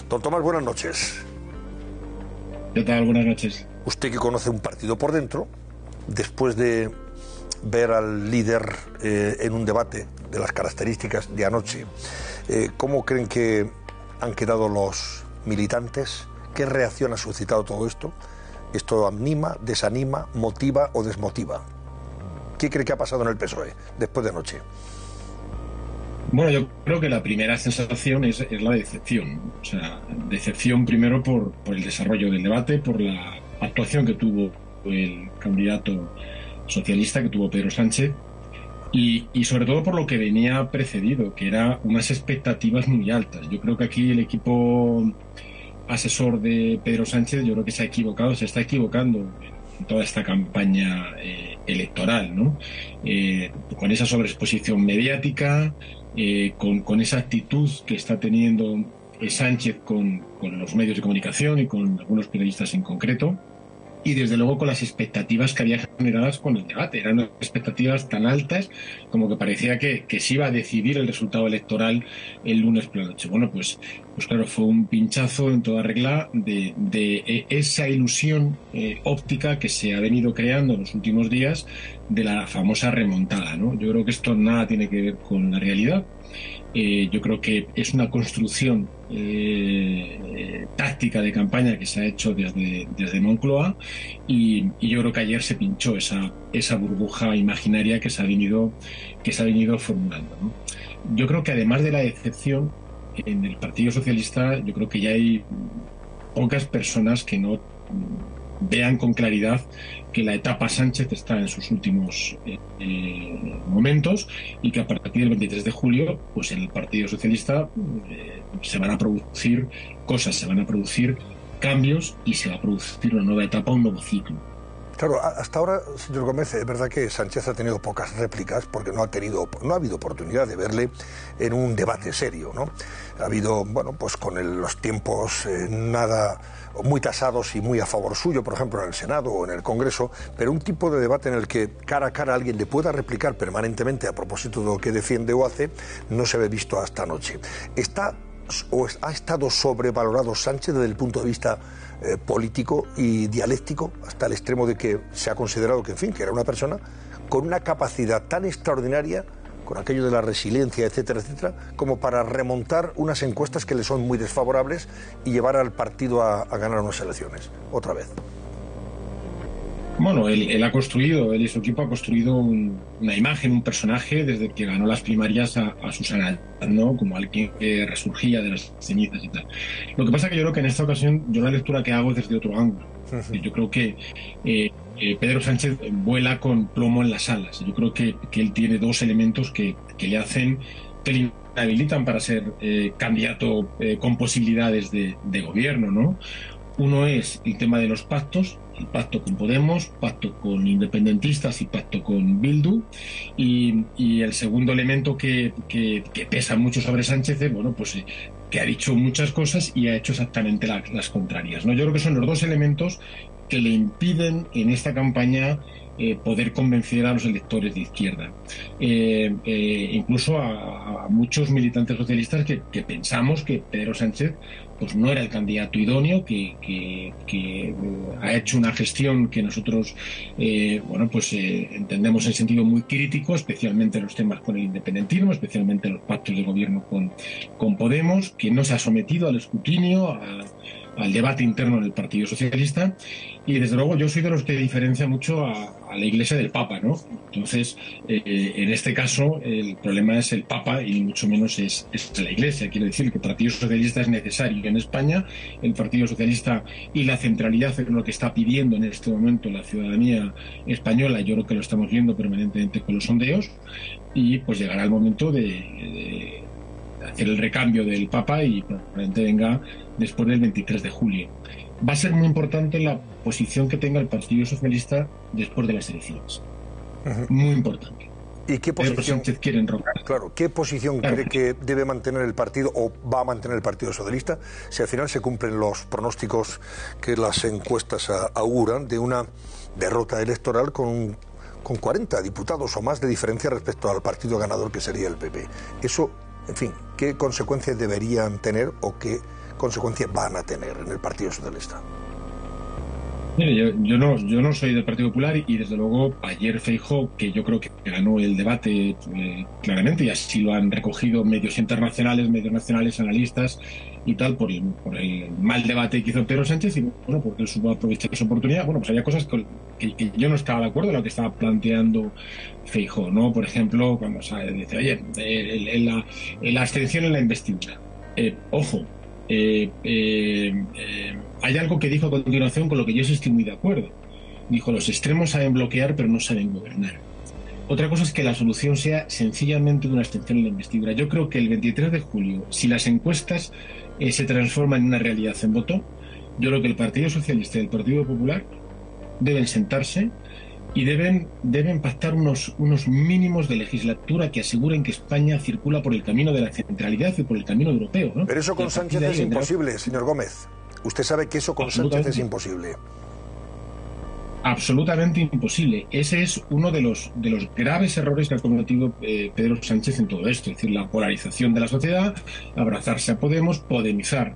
Don Tomás, buenas noches. ¿Qué tal? Buenas noches. Usted que conoce un partido por dentro, después de ver al líder en un debate de las características de anoche, ¿cómo creen que han quedado los militantes? ¿Qué reacción ha suscitado todo esto? ¿Esto anima, desanima, motiva o desmotiva? ¿Qué cree que ha pasado en el PSOE después de anoche? Bueno, yo creo que la primera sensación es la decepción. O sea, decepción primero por el desarrollo del debate, por la actuación que tuvo el candidato socialista, que tuvo Pedro Sánchez, y sobre todo por lo que venía precedido, que era unas expectativas muy altas. Yo creo que aquí el equipo asesor de Pedro Sánchez, yo creo que se ha equivocado, se está equivocando en toda esta campaña electoral, ¿no? Con esa sobreexposición mediática, con esa actitud que está teniendo Sánchez con los medios de comunicación y con algunos periodistas en concreto, y desde luego con las expectativas que había generadas con el debate. Eran expectativas tan altas como que parecía que se iba a decidir el resultado electoral el lunes por la noche. Bueno, pues claro, fue un pinchazo en toda regla de esa ilusión óptica que se ha venido creando en los últimos días de la famosa remontada, ¿no? Yo creo que esto nada tiene que ver con la realidad. Yo creo que es una construcción táctica de campaña que se ha hecho desde Moncloa, y yo creo que ayer se pinchó esa burbuja imaginaria que se ha venido formulando, ¿no? Yo creo que además de la decepción en el Partido Socialista, yo creo que ya hay pocas personas que no vean con claridad que la etapa Sánchez está en sus últimos momentos, y que a partir del 23 de julio, pues en el Partido Socialista se van a producir cosas, se van a producir cambios, y se va a producir una nueva etapa, un nuevo ciclo. Claro, hasta ahora, señor Gómez, es verdad que Sánchez ha tenido pocas réplicas porque no ha habido oportunidad de verle en un debate serio, ¿no? Ha habido, bueno, pues con los tiempos nada muy tasados y muy a favor suyo, por ejemplo, en el Senado o en el Congreso, pero un tipo de debate en el que cara a cara alguien le pueda replicar permanentemente a propósito de lo que defiende o hace, no se ve visto hasta anoche. ¿Ha estado sobrevalorado Sánchez desde el punto de vista político y dialéctico, hasta el extremo de que se ha considerado que, en fin, que era una persona con una capacidad tan extraordinaria, con aquello de la resiliencia, etcétera, etcétera, como para remontar unas encuestas que le son muy desfavorables y llevar al partido a ganar unas elecciones, otra vez? Bueno, él y su equipo ha construido una imagen, un personaje, desde que ganó las primarias a Susana, ¿no? Como alguien que resurgía de las cenizas y tal. Lo que pasa es que yo creo que en esta ocasión, yo la lectura que hago es desde otro ángulo. Yo creo que Pedro Sánchez vuela con plomo en las alas. Yo creo que él tiene dos elementos que le hacen, que le habilitan para ser candidato con posibilidades de gobierno, ¿no? Uno es el tema de los pactos, el pacto con Podemos, pacto con independentistas y pacto con Bildu, y el segundo elemento que pesa mucho sobre Sánchez es, bueno, pues que ha dicho muchas cosas y ha hecho exactamente las contrarias, ¿no? Yo creo que son los dos elementos que le impiden en esta campaña poder convencer a los electores de izquierda. Incluso a muchos militantes socialistas que pensamos que Pedro Sánchez pues no era el candidato idóneo, que ha hecho una gestión que nosotros entendemos en sentido muy crítico, especialmente en los temas con el independentismo, especialmente en los pactos de gobierno con Podemos, que no se ha sometido al escrutinio, al debate interno en el Partido Socialista, y desde luego yo soy de los que diferencia mucho a la Iglesia del Papa, ¿no? Entonces, en este caso, el problema es el Papa y mucho menos es la Iglesia. Quiero decir que el Partido Socialista es necesario en España. El Partido Socialista y la centralidad es lo que está pidiendo en este momento la ciudadanía española. Yo creo que lo estamos viendo permanentemente con los sondeos, y pues llegará el momento de hacer el recambio del Papa, y probablemente venga después del 23 de julio. Va a ser muy importante la posición que tenga el Partido Socialista después de las elecciones. Muy importante. ¿Y qué posición quiere enrocar? Claro, ¿qué posición cree que debe mantener el partido o va a mantener el Partido Socialista si al final se cumplen los pronósticos que las encuestas auguran de una derrota electoral con 40 diputados o más de diferencia respecto al partido ganador, que sería el PP? Eso, en fin, ¿qué consecuencias deberían tener o qué consecuencia van a tener en el Partido Socialista? Mire, yo no soy del Partido Popular y desde luego ayer Feijóo, que yo creo que ganó el debate claramente, y así lo han recogido medios internacionales, medios nacionales, analistas y tal, por el mal debate que hizo Pedro Sánchez, y bueno, porque él supo aprovechar esa oportunidad. Bueno, pues había cosas que yo no estaba de acuerdo en lo que estaba planteando Feijóo, ¿no? Por ejemplo, cuando dice, oye, la abstención en la investidura. Ojo, hay algo que dijo a continuación con lo que yo sí estoy muy de acuerdo. Dijo, los extremos saben bloquear pero no saben gobernar. Otra cosa es que la solución sea sencillamente una abstención en la investidura. Yo creo que el 23 de julio, si las encuestas se transforman en una realidad en voto, yo creo que el Partido Socialista y el Partido Popular deben sentarse y deben pactar unos mínimos de legislatura que aseguren que España circula por el camino de la centralidad y por el camino europeo, ¿no? Pero eso con Sánchez es imposible, señor Gómez. Usted sabe que eso con Sánchez es imposible. Absolutamente imposible. Ese es uno de los graves errores que ha cometido Pedro Sánchez en todo esto, es decir, la polarización de la sociedad, abrazarse a Podemos, podemizar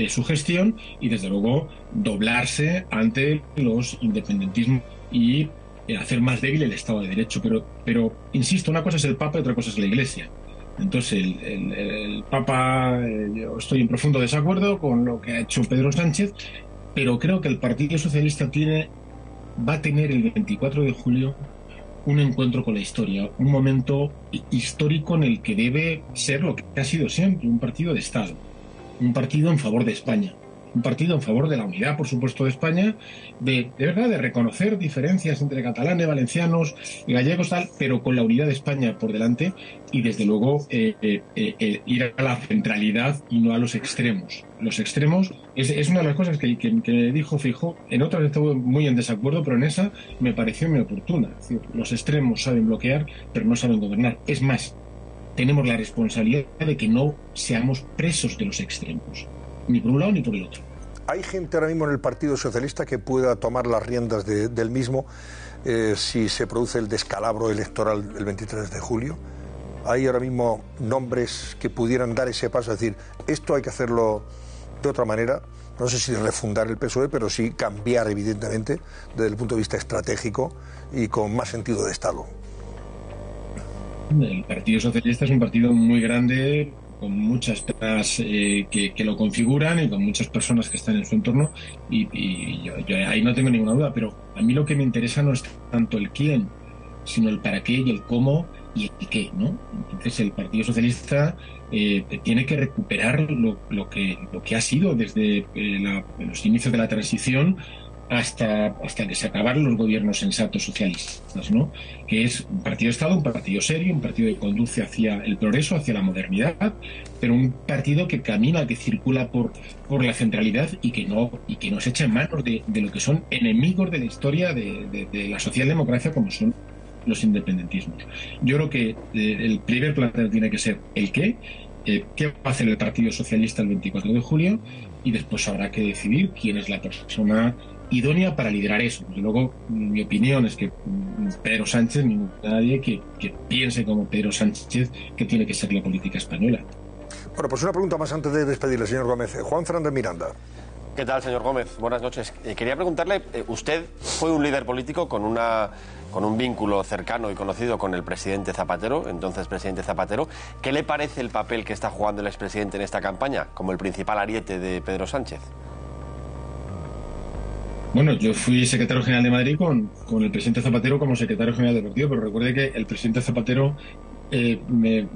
su gestión y, desde luego, doblarse ante los independentismos y hacer más débil el Estado de Derecho. Pero insisto, una cosa es el Papa y otra cosa es la Iglesia. Entonces, el Papa, yo estoy en profundo desacuerdo con lo que ha hecho Pedro Sánchez, pero creo que el Partido Socialista va a tener el 24 de julio un encuentro con la historia, un momento histórico en el que debe ser lo que ha sido siempre, un partido de Estado, un partido en favor de España, un partido en favor de la unidad, por supuesto, de España, de verdad, de reconocer diferencias entre catalanes, valencianos y gallegos, tal, pero con la unidad de España por delante y, desde luego, ir a la centralidad y no a los extremos. Los extremos es una de las cosas que dijo Feijóo. En otras estuve muy en desacuerdo, pero en esa me pareció muy oportuna. Es decir, los extremos saben bloquear, pero no saben gobernar. Es más, tenemos la responsabilidad de que no seamos presos de los extremos, ni por un lado ni por el otro. ¿Hay gente ahora mismo en el Partido Socialista que pueda tomar las riendas del mismo si se produce el descalabro electoral el 23 de julio? ¿Hay ahora mismo nombres que pudieran dar ese paso? Es decir, esto hay que hacerlo de otra manera. No sé si refundar el PSOE, pero sí cambiar, evidentemente, desde el punto de vista estratégico y con más sentido de Estado. El Partido Socialista es un partido muy grande, con muchas personas que lo configuran y con muchas personas que están en su entorno, y yo ahí no tengo ninguna duda, pero a mí lo que me interesa no es tanto el quién, sino el para qué y el cómo y el qué, ¿no? Entonces el Partido Socialista tiene que recuperar lo que ha sido desde los inicios de la transición hasta que se acabaron los gobiernos sensatos socialistas, ¿no? Que es un partido de Estado, un partido serio, un partido que conduce hacia el progreso, hacia la modernidad, pero un partido que camina, que circula por la centralidad y que no se echa en manos de lo que son enemigos de la historia de la socialdemocracia, como son los independentismos. Yo creo que el primer planteo tiene que ser el qué va a hacer el Partido Socialista el 24 de julio, y después habrá que decidir quién es la persona idónea para liderar eso. Y luego, mi opinión es que Pedro Sánchez, nadie que piense como Pedro Sánchez que tiene que ser la política española. Bueno, pues una pregunta más antes de despedirle, señor Gómez. Juan Fernández Miranda. ¿Qué tal, señor Gómez? Buenas noches. Quería preguntarle, usted fue un líder político con un vínculo cercano y conocido con el presidente Zapatero, entonces presidente Zapatero. ¿Qué le parece el papel que está jugando el expresidente en esta campaña, como el principal ariete de Pedro Sánchez? Bueno, yo fui secretario general de Madrid con el presidente Zapatero como secretario general del partido, pero recuerde que el presidente Zapatero me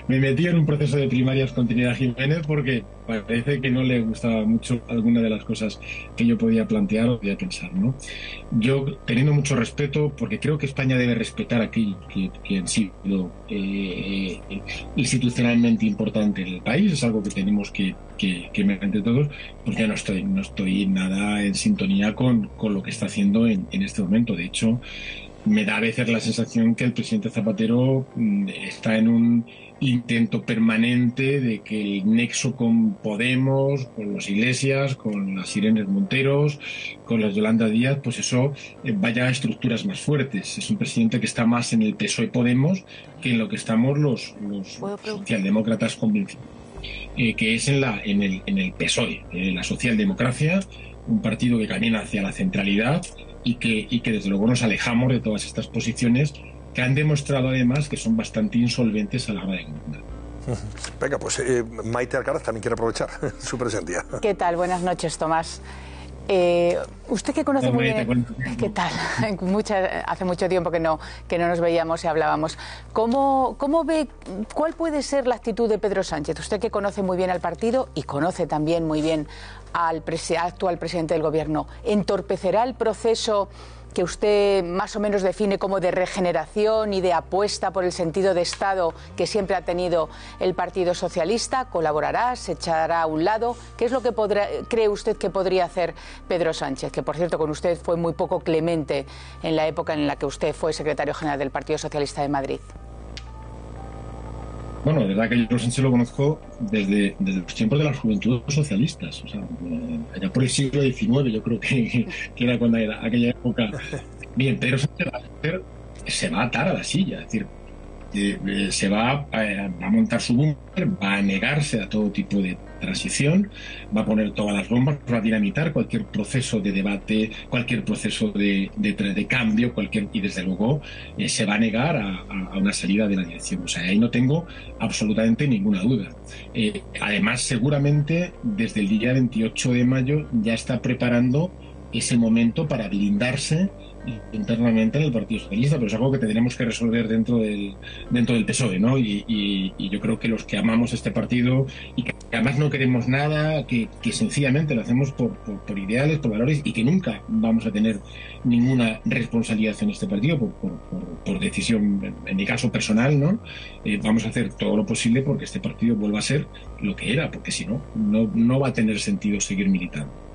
metí en un proceso de primarias con Trinidad Jiménez porque parece que no le gustaba mucho alguna de las cosas que yo podía plantear o podía pensar, ¿no? Yo, teniendo mucho respeto, porque creo que España debe respetar a aquellos que han sido institucionalmente importante en el país, es algo que tenemos que ver entre todos, pues ya no estoy nada en sintonía con lo que está haciendo en este momento. De hecho, me da a veces la sensación que el presidente Zapatero está en un intento permanente de que el nexo con Podemos, con los Iglesias, con las Irene Monteros, con las Yolanda Díaz, pues eso vaya a estructuras más fuertes. Es un presidente que está más en el PSOE Podemos que en lo que estamos los socialdemócratas convencidos. que es en el PSOE, la socialdemocracia, un partido que camina hacia la centralidad y que desde luego nos alejamos de todas estas posiciones que han demostrado además que son bastante insolventes a la hora de gobernar. Venga, pues Maite Alcaraz también quiere aprovechar su presencia. ¿Qué tal? Buenas noches, Tomás. Usted que conoce muy bien... ¿Qué tal? Hace mucho tiempo que no nos veíamos y hablábamos. ¿Cómo ve, cuál puede ser la actitud de Pedro Sánchez? Usted que conoce muy bien al partido y conoce también muy bien al actual presidente del Gobierno. ¿Entorpecerá el proceso que usted más o menos define como de regeneración y de apuesta por el sentido de Estado que siempre ha tenido el Partido Socialista? ¿Colaborará? ¿Se echará a un lado? ¿Qué es lo que cree usted que podría hacer Pedro Sánchez? Que, por cierto, con usted fue muy poco clemente en la época en la que usted fue secretario general del Partido Socialista de Madrid. Bueno, de verdad que yo Sánchez lo conozco desde los tiempos de las juventudes socialistas, o sea, allá por el siglo XIX, yo creo que era cuando era aquella época. Bien, Pedro Sánchez se va a atar a la silla, es decir, se va a montar su búnker, va a negarse a todo tipo de transición, va a poner todas las bombas, va a dinamitar cualquier proceso de debate, cualquier proceso de cambio, y desde luego se va a negar a una salida de la dirección. O sea, ahí no tengo absolutamente ninguna duda. Además, seguramente desde el día 28 de mayo ya está preparando ese momento para blindarse internamente en el Partido Socialista, pero es algo que tendremos que resolver dentro del PSOE, ¿no? Y yo creo que los que amamos este partido y que además no queremos nada, que sencillamente lo hacemos por ideales, por valores, y que nunca vamos a tener ninguna responsabilidad en este partido por decisión, en mi caso personal, ¿no? Vamos a hacer todo lo posible porque este partido vuelva a ser lo que era, porque si no va a tener sentido seguir militando.